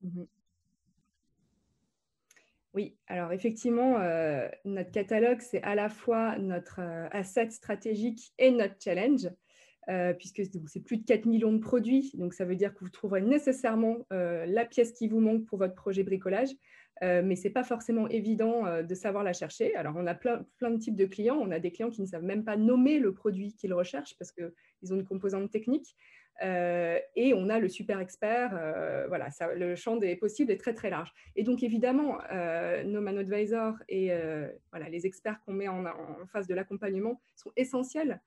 Mhm. Oui, alors effectivement, notre catalogue, c'est à la fois notre asset stratégique et notre challenge, puisque c'est plus de 4 millions de produits. Donc, ça veut dire que vous trouverez nécessairement la pièce qui vous manque pour votre projet bricolage, mais ce n'est pas forcément évident de savoir la chercher. Alors, on a plein de types de clients. On a des clients qui ne savent même pas nommer le produit qu'ils recherchent parce qu'ils ont une composante technique. Et on a le super expert. Voilà, le champ des possibles est très, très large. Et donc, évidemment, nos Man Advisors et voilà, les experts qu'on met en face de l'accompagnement sont essentiels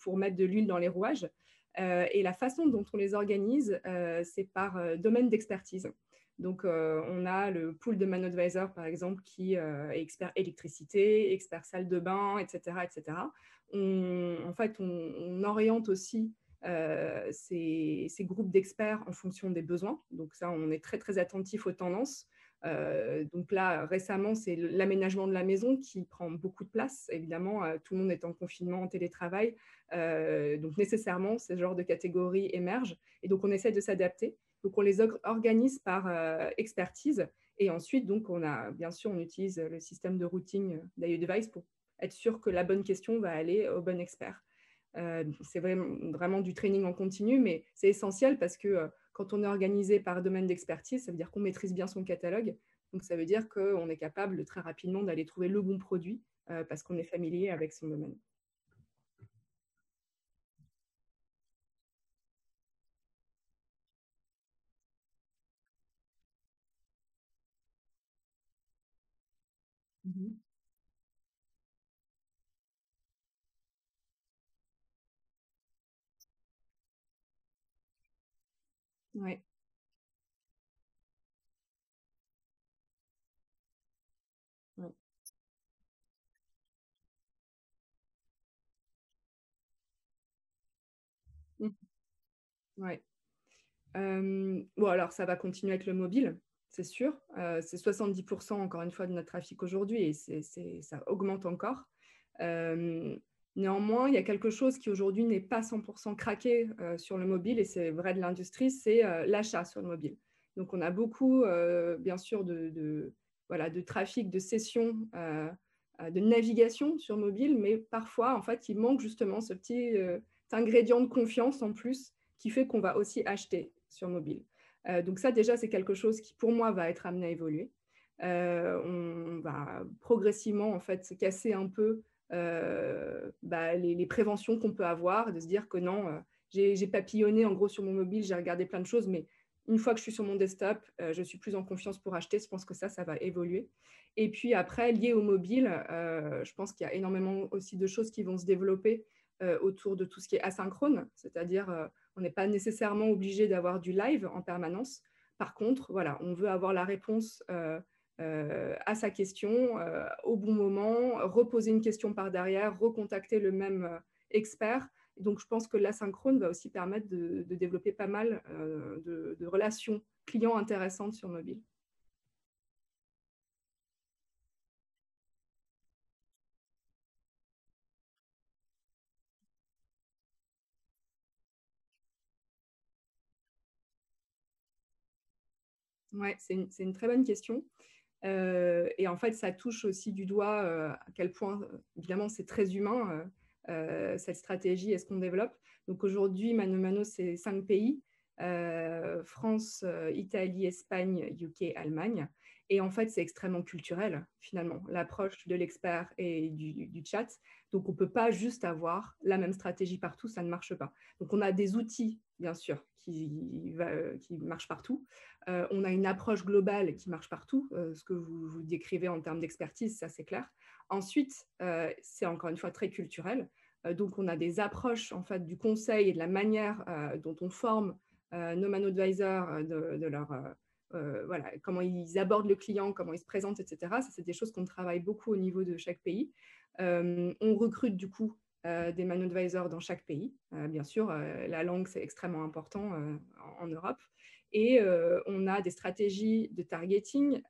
pour mettre de l'huile dans les rouages. Et la façon dont on les organise, c'est par domaine d'expertise. Donc, on a le pool de Man Advisor, par exemple, qui est expert électricité, expert salle de bain, etc. etc. En fait, on oriente aussi ces groupes d'experts en fonction des besoins. Donc ça, on est très, très attentif aux tendances. Donc là, récemment, c'est l'aménagement de la maison qui prend beaucoup de place. Évidemment, tout le monde est en confinement, en télétravail. Donc nécessairement, ce genre de catégories émergent. Et donc, on essaie de s'adapter. Donc, on les organise par expertise. Et ensuite, donc, bien sûr, on utilise le système de routing d'IO pour être sûr que la bonne question va aller au bon expert. C'est vraiment du training en continu, mais c'est essentiel parce que quand on est organisé par domaine d'expertise, ça veut dire qu'on maîtrise bien son catalogue. Donc, ça veut dire qu'on est capable très rapidement d'aller trouver le bon produit parce qu'on est familier avec son domaine. Mhm. Ouais, ouais. Mhm. Ouais. Bon, alors, ça va continuer avec le mobile, c'est sûr. C'est 70% encore une fois de notre trafic aujourd'hui et ça augmente encore. Euh, Néanmoins, il y a quelque chose qui aujourd'hui n'est pas 100% craqué sur le mobile et c'est vrai de l'industrie, c'est l'achat sur le mobile. Donc, on a beaucoup, bien sûr, voilà, de trafic, de session, de navigation sur mobile, mais parfois, en fait, il manque justement ce petit ingrédient de confiance en plus qui fait qu'on va aussi acheter sur mobile. Donc ça, déjà, c'est quelque chose qui, pour moi, va être amené à évoluer. On va progressivement, en fait, se casser un peu les préventions qu'on peut avoir, de se dire que non, j'ai papillonné en gros sur mon mobile, j'ai regardé plein de choses, mais une fois que je suis sur mon desktop, je suis plus en confiance pour acheter. Je pense que ça va évoluer. Et puis après, lié au mobile, je pense qu'il y a énormément aussi de choses qui vont se développer autour de tout ce qui est asynchrone, c'est-à-dire on n'est pas nécessairement obligé d'avoir du live en permanence. Par contre, voilà, on veut avoir la réponse à sa question au bon moment, reposer une question par derrière, recontacter le même expert. Donc, je pense que l'asynchrone va aussi permettre de développer pas mal de relations clients intéressantes sur mobile. Ouais, c'est une très bonne question. Et en fait, ça touche aussi du doigt à quel point, évidemment, c'est très humain, cette stratégie et ce qu'on développe. Donc aujourd'hui, Mano Mano, c'est 5 pays, France, Italie, Espagne, UK, Allemagne. Et en fait, c'est extrêmement culturel, finalement, l'approche de l'expert et du chat. Donc, on ne peut pas juste avoir la même stratégie partout, ça ne marche pas. Donc, on a des outils, bien sûr, qui marchent partout. On a une approche globale qui marche partout, ce que vous décrivez en termes d'expertise, ça c'est clair. Ensuite, c'est encore une fois très culturel. Donc, on a des approches en fait du conseil et de la manière dont on forme nos Man Advisors, de leur voilà, comment ils abordent le client, comment ils se présentent, etc. Ça, c'est des choses qu'on travaille beaucoup au niveau de chaque pays. On recrute du coup des Man Advisors dans chaque pays. Bien sûr, la langue, c'est extrêmement important en Europe. Et on a des stratégies de targeting,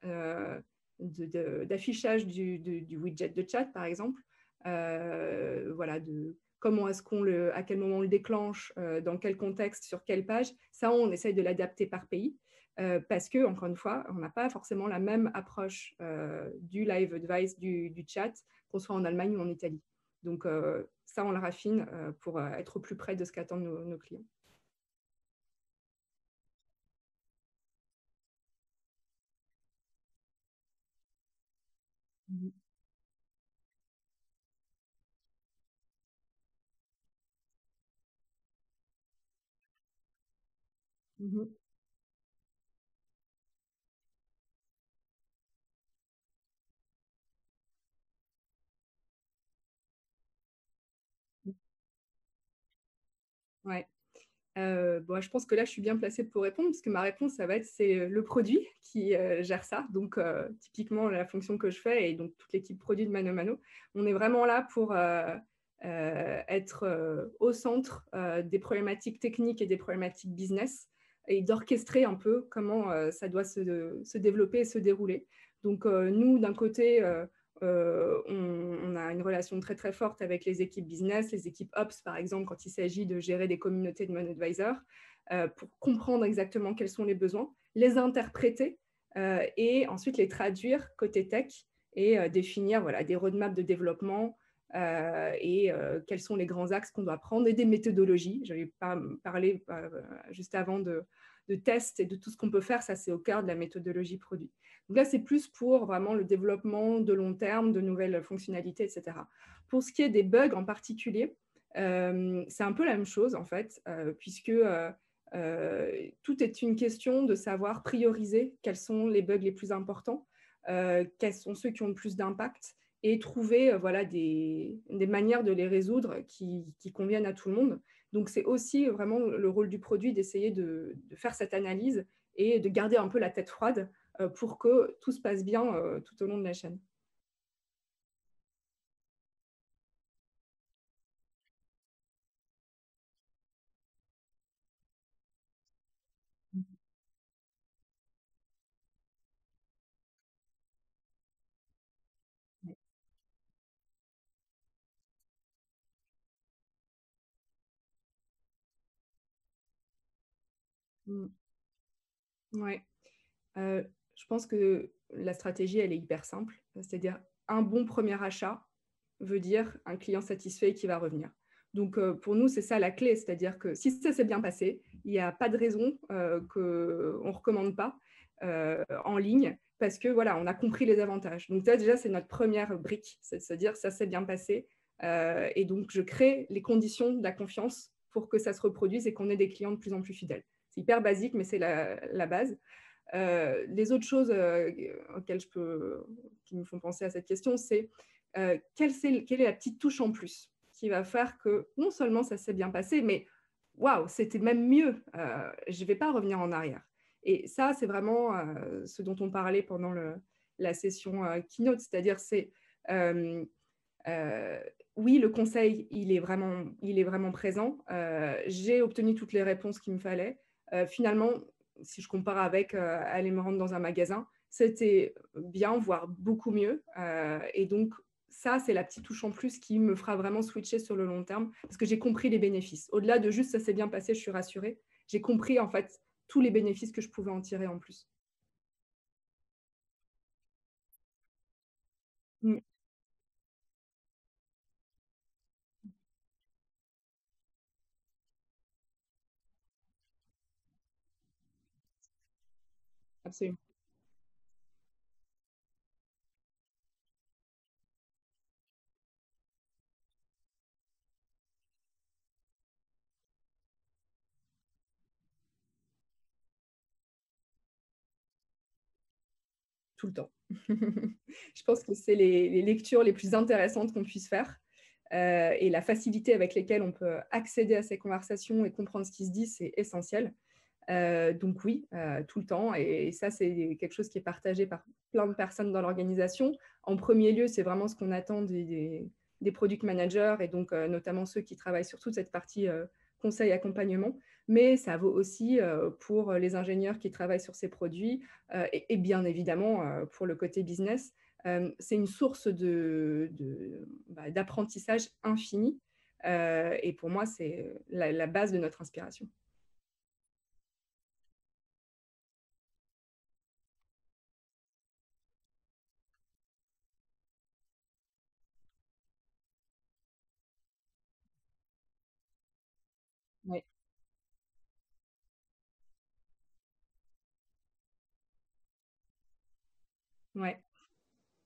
d'affichage du widget de chat, par exemple, voilà, comment est-ce à quel moment on le déclenche, dans quel contexte, sur quelle page. Ça, on essaye de l'adapter par pays. Parce que, encore une fois, on n'a pas forcément la même approche du live advice, du chat, qu'on soit en Allemagne ou en Italie. Donc, ça, on le raffine pour être au plus près de ce qu'attendent nos clients. Mhm. Mhm. Ouais. Bon, je pense que là, je suis bien placée pour répondre, parce que ma réponse, ça va être, c'est le produit qui gère ça. Donc, typiquement, la fonction que je fais et donc toute l'équipe produit de Mano Mano, on est vraiment là pour être au centre des problématiques techniques et des problématiques business et d'orchestrer un peu comment ça doit se développer et se dérouler. Donc, nous, d'un côté, on a une relation très très forte avec les équipes business, les équipes Ops par exemple, quand il s'agit de gérer des communautés de Mon Advisor, pour comprendre exactement quels sont les besoins, les interpréter et ensuite les traduire côté tech et définir voilà, des roadmaps de développement et quels sont les grands axes qu'on doit prendre et des méthodologies. Je n'avais pas parlé juste avant de tests et de tout ce qu'on peut faire, ça c'est au cœur de la méthodologie produit. Donc là, c'est plus pour vraiment le développement de long terme, de nouvelles fonctionnalités, etc. Pour ce qui est des bugs en particulier, c'est un peu la même chose en fait, puisque tout est une question de savoir prioriser quels sont les bugs les plus importants, quels sont ceux qui ont le plus d'impact et trouver voilà, des manières de les résoudre qui conviennent à tout le monde. Donc, c'est aussi vraiment le rôle du produit d'essayer de faire cette analyse et de garder un peu la tête froide pour que tout se passe bien tout au long de la chaîne. Mm. Ouais. Je pense que la stratégie, elle est hyper simple. C'est-à-dire, un bon premier achat veut dire un client satisfait qui va revenir. Donc, pour nous, c'est ça la clé. C'est-à-dire que si ça s'est bien passé, il n'y a pas de raison qu'on ne recommande pas en ligne parce que voilà, on a compris les avantages. Donc, ça, déjà, c'est notre première brique. C'est-à-dire, ça s'est bien passé. Et donc, je crée les conditions de la confiance pour que ça se reproduise et qu'on ait des clients de plus en plus fidèles. C'est hyper basique, mais c'est la base. Les autres choses auxquelles qui me font penser à cette question, c'est quelle est la petite touche en plus qui va faire que non seulement ça s'est bien passé, mais waouh, c'était même mieux. Je ne vais pas revenir en arrière. Et ça, c'est vraiment ce dont on parlait pendant la session keynote, c'est-à-dire c'est euh, oui, le conseil, il est vraiment présent. J'ai obtenu toutes les réponses qu'il me fallait. Finalement, si je compare avec aller me rendre dans un magasin, c'était bien, voire beaucoup mieux. Et donc, ça, c'est la petite touche en plus qui me fera vraiment switcher sur le long terme parce que j'ai compris les bénéfices. Au-delà de juste ça s'est bien passé, je suis rassurée. J'ai compris en fait tous les bénéfices que je pouvais en tirer en plus. Mm, absolument. Tout le temps. Je pense que c'est les lectures les plus intéressantes qu'on puisse faire. Et la facilité avec lesquelles on peut accéder à ces conversations et comprendre ce qui se dit, c'est essentiel. Donc oui, tout le temps. Et ça, c'est quelque chose qui est partagé par plein de personnes dans l'organisation. En premier lieu, c'est vraiment ce qu'on attend des product managers et donc notamment ceux qui travaillent sur toute cette partie conseil accompagnement. Mais ça vaut aussi pour les ingénieurs qui travaillent sur ces produits et bien évidemment pour le côté business. C'est une source d'apprentissage infini Et pour moi, c'est la base de notre inspiration. Ouais, ouais.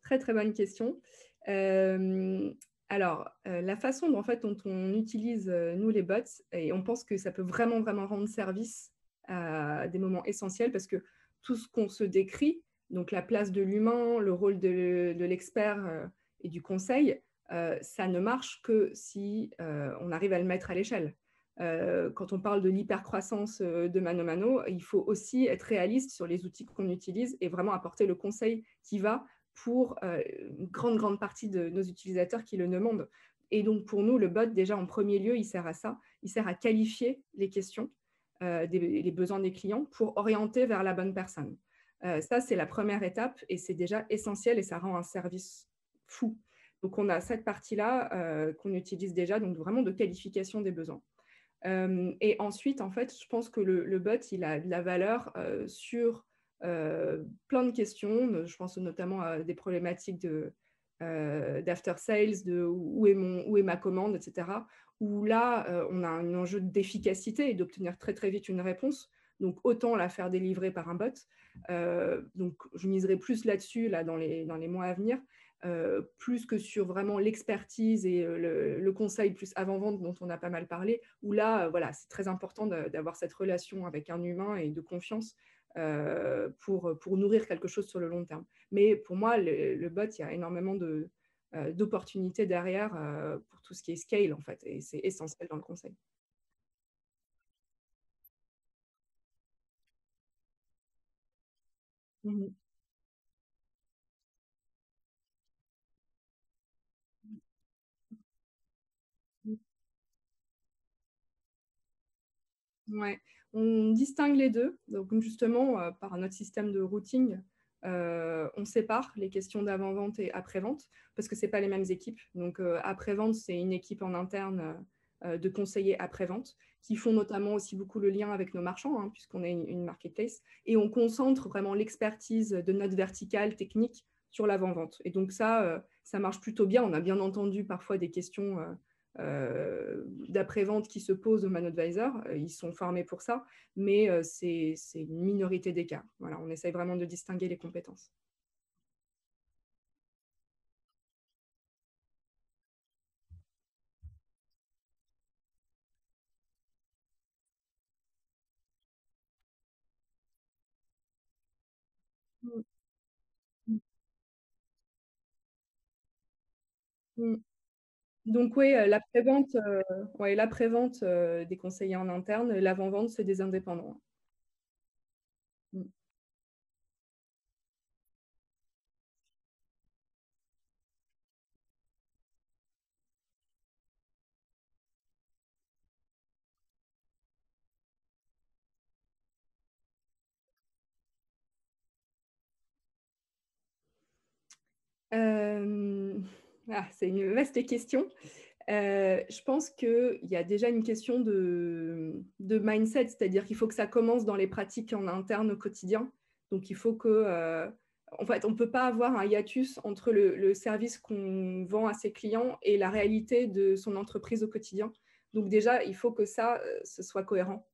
Très, très bonne question. Hem, alors, la façon dont, en fait, dont on utilise, nous, les bots et on pense que ça peut vraiment, vraiment rendre service à des moments essentiels parce que tout ce qu'on se décrit, donc la place de l'humain, le rôle de l'expert, et du conseil, ça ne marche que si, on arrive à le mettre à l'échelle. Quand on parle de l'hypercroissance, de mano mano, il faut aussi être réaliste sur les outils qu'on utilise et vraiment apporter le conseil qui va pour une grande, grande partie de nos utilisateurs qui le demandent. Et donc, pour nous, le bot, déjà, en premier lieu, il sert à ça. Il sert à qualifier les questions, les besoins des clients pour orienter vers la bonne personne. Ça, c'est la première étape et c'est déjà essentiel et ça rend un service fou. Donc, on a cette partie-là qu'on utilise déjà, donc vraiment de qualification des besoins. Et ensuite, en fait, je pense que le bot, il a de la valeur sur plein de questions. Je pense notamment à des problématiques d'after sales, de où est ma commande, etc. Où là, on a un enjeu d'efficacité et d'obtenir très très vite une réponse. Donc, autant la faire délivrer par un bot. Donc, je miserai plus là-dessus là, dans les mois à venir. Plus que sur vraiment l'expertise et le conseil plus avant-vente dont on a pas mal parlé, où là, voilà, c'est très important d'avoir cette relation avec un humain et de confiance pour nourrir quelque chose sur le long terme. Mais pour moi, le bot, il y a énormément d'opportunités derrière pour tout ce qui est scale, en fait, et c'est essentiel dans le conseil. Mhm. Ouais, on distingue les 2. Donc justement, par notre système de routing, on sépare les questions d'avant-vente et après-vente parce que c'est pas les mêmes équipes. Donc, après-vente, c'est une équipe en interne, de conseillers après-vente qui font notamment aussi beaucoup le lien avec nos marchands, hein, puisqu'on est une marketplace et on concentre vraiment l'expertise de notre verticale technique sur l'avant-vente et donc ça marche plutôt bien. On a bien entendu parfois des questions, d'après-vente qui se posent au ManAdvisor. Ils sont formés pour ça, mais c'est une minorité des cas. Voilà, on essaye vraiment de distinguer les compétences. Mm, mm, mm. Donc oui, ouais, l'après-vente des conseillers en interne, l'avant-vente, c'est des indépendants. Mm. Euh, c'est une vaste question. Je pense qu'il y a déjà une question de mindset, c'est-à-dire qu'il faut que ça commence dans les pratiques en interne au quotidien. Donc, il faut que, en fait, on ne peut pas avoir un hiatus entre le service qu'on vend à ses clients et la réalité de son entreprise au quotidien. Donc, déjà, il faut que ça, ce soit cohérent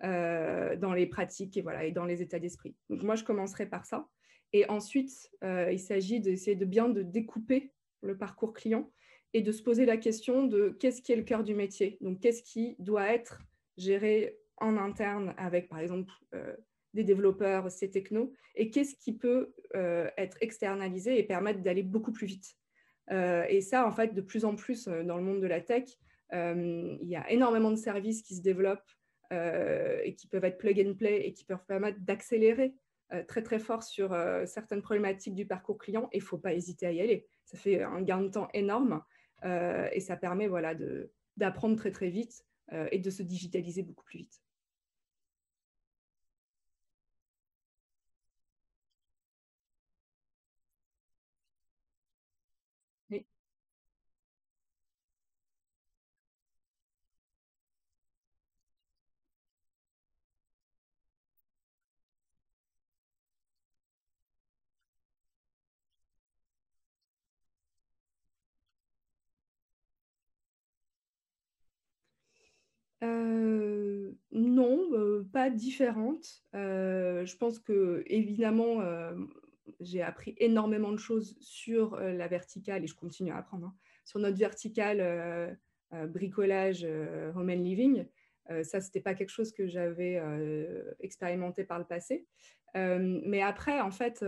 dans les pratiques et, voilà, et dans les états d'esprit. Donc, moi, je commencerai par ça. Et ensuite, il s'agit d'essayer de bien de découper le parcours client et de se poser la question de qu'est-ce qui est le cœur du métier. Donc, qu'est-ce qui doit être géré en interne avec, par exemple, des développeurs, ces technos, et qu'est-ce qui peut être externalisé et permettre d'aller beaucoup plus vite. Et ça, en fait, de plus en plus dans le monde de la tech, il y a énormément de services qui se développent et qui peuvent être plug and play et qui peuvent permettre d'accélérer très très fort sur certaines problématiques du parcours client et il ne faut pas hésiter à y aller. Ça fait un gain de temps énorme et ça permet voilà, d'apprendre très très vite et de se digitaliser beaucoup plus vite. Oui. Non, pas différente. Je pense qu'évidemment, j'ai appris énormément de choses sur, la verticale et je continue à apprendre, hein, sur notre verticale, bricolage, home and living. Ça, c'était pas quelque chose que j'avais, expérimenté par le passé. Mais après, en fait,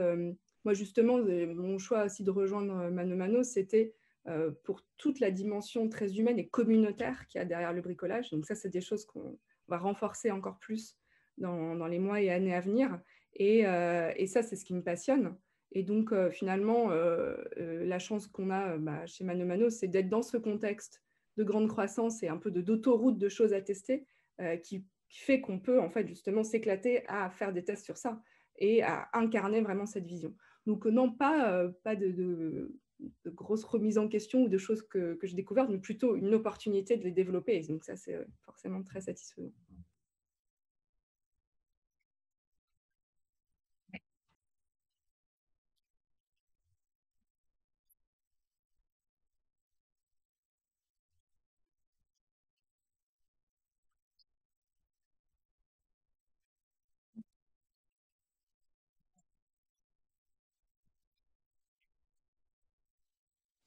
moi justement, mon choix aussi de rejoindre, Mano Mano, c'était, pour toute la dimension très humaine et communautaire qu'il y a derrière le bricolage. Donc ça, c'est des choses qu'on va renforcer encore plus dans les mois et années à venir. Et ça, c'est ce qui me passionne. Et donc, finalement, la chance qu'on a chez Mano Mano, c'est d'être dans ce contexte de grande croissance et un peu d'autoroute de choses à tester, qui fait qu'on peut, en fait, justement s'éclater à faire des tests sur ça et à incarner vraiment cette vision. Donc, non, pas de grosses remises en question ou de choses que j'ai découvertes, mais plutôt une opportunité de les développer. Et donc, ça, c'est forcément très satisfaisant.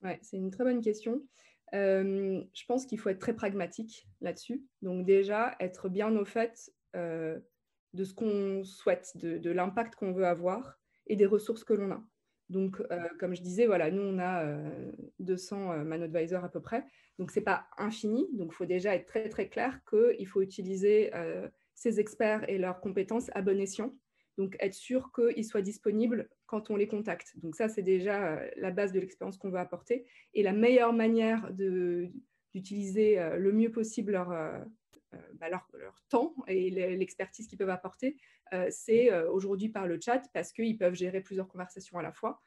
Ouais, c'est une très bonne question. Je pense qu'il faut être très pragmatique là-dessus. Donc déjà, être bien au fait de ce qu'on souhaite, de l'impact qu'on veut avoir et des ressources que l'on a. Donc, comme je disais, voilà, nous, on a 200 man-advisors à peu près. Donc, ce n'est pas infini. Donc, il faut déjà être très, très clair qu'il faut utiliser ces experts et leurs compétences à bon escient. Donc, être sûr qu'ils soient disponibles quand on les contacte. Donc, ça, c'est déjà la base de l'expérience qu'on veut apporter. Et la meilleure manière d'utiliser le mieux possible leur temps et l'expertise qu'ils peuvent apporter, c'est aujourd'hui par le chat parce qu'ils peuvent gérer plusieurs conversations à la fois,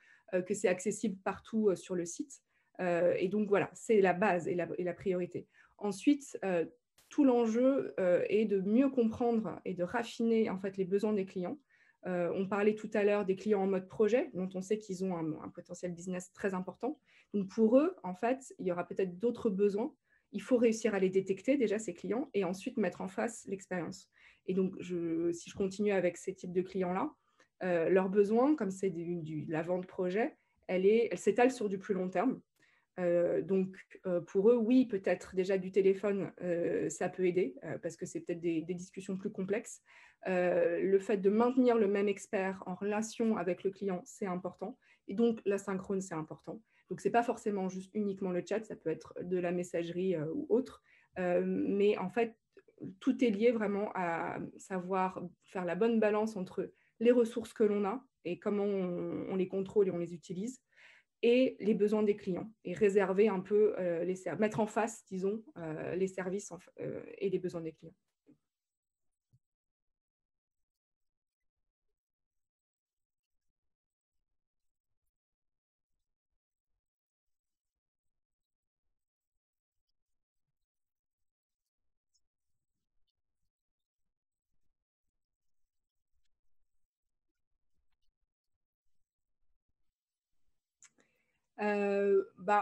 que c'est accessible partout sur le site. Et donc, voilà, c'est la base et la priorité. Ensuite, tout l'enjeu est de mieux comprendre et de raffiner en fait les besoins des clients. On parlait tout à l'heure des clients en mode projet, dont on sait qu'ils ont un potentiel business très important. Donc pour eux, en fait, il y aura peut-être d'autres besoins. Il faut réussir à les détecter déjà, ces clients, et ensuite mettre en face l'expérience. Et donc, si je continue avec ces types de clients-là, leurs besoins, comme c'est de la vente projet, elle s'étale sur du plus long terme. Donc, pour eux, oui, peut-être déjà du téléphone, ça peut aider parce que c'est peut-être des discussions plus complexes. Le fait de maintenir le même expert en relation avec le client, c'est important. Et donc, l'asynchrone, c'est important. Donc, ce n'est pas forcément juste uniquement le chat, ça peut être de la messagerie ou autre. Mais en fait, tout est lié vraiment à savoir faire la bonne balance entre les ressources que l'on a et comment on les contrôle et on les utilise et les besoins des clients et réserver un peu mettre en face, disons, les services et les besoins des clients.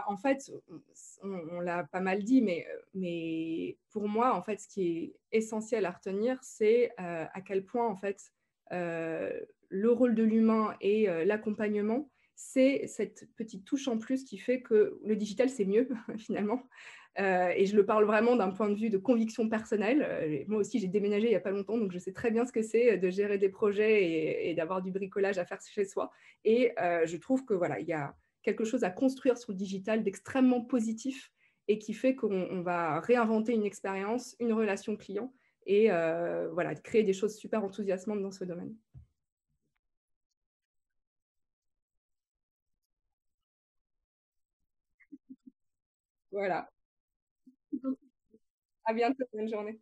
En fait, on l'a pas mal dit, mais pour moi, en fait, ce qui est essentiel à retenir, c'est à quel point, en fait, le rôle de l'humain et l'accompagnement, c'est cette petite touche en plus qui fait que le digital, c'est mieux, finalement. Et je le parle vraiment d'un point de vue de conviction personnelle. Moi aussi, j'ai déménagé il n'y a pas longtemps, donc je sais très bien ce que c'est de gérer des projets et d'avoir du bricolage à faire chez soi. Et je trouve que voilà, il y a quelque chose à construire sur le digital d'extrêmement positif et qui fait qu'on va réinventer une expérience, une relation client et voilà, créer des choses super enthousiasmantes dans ce domaine. Voilà. À bientôt, bonne journée.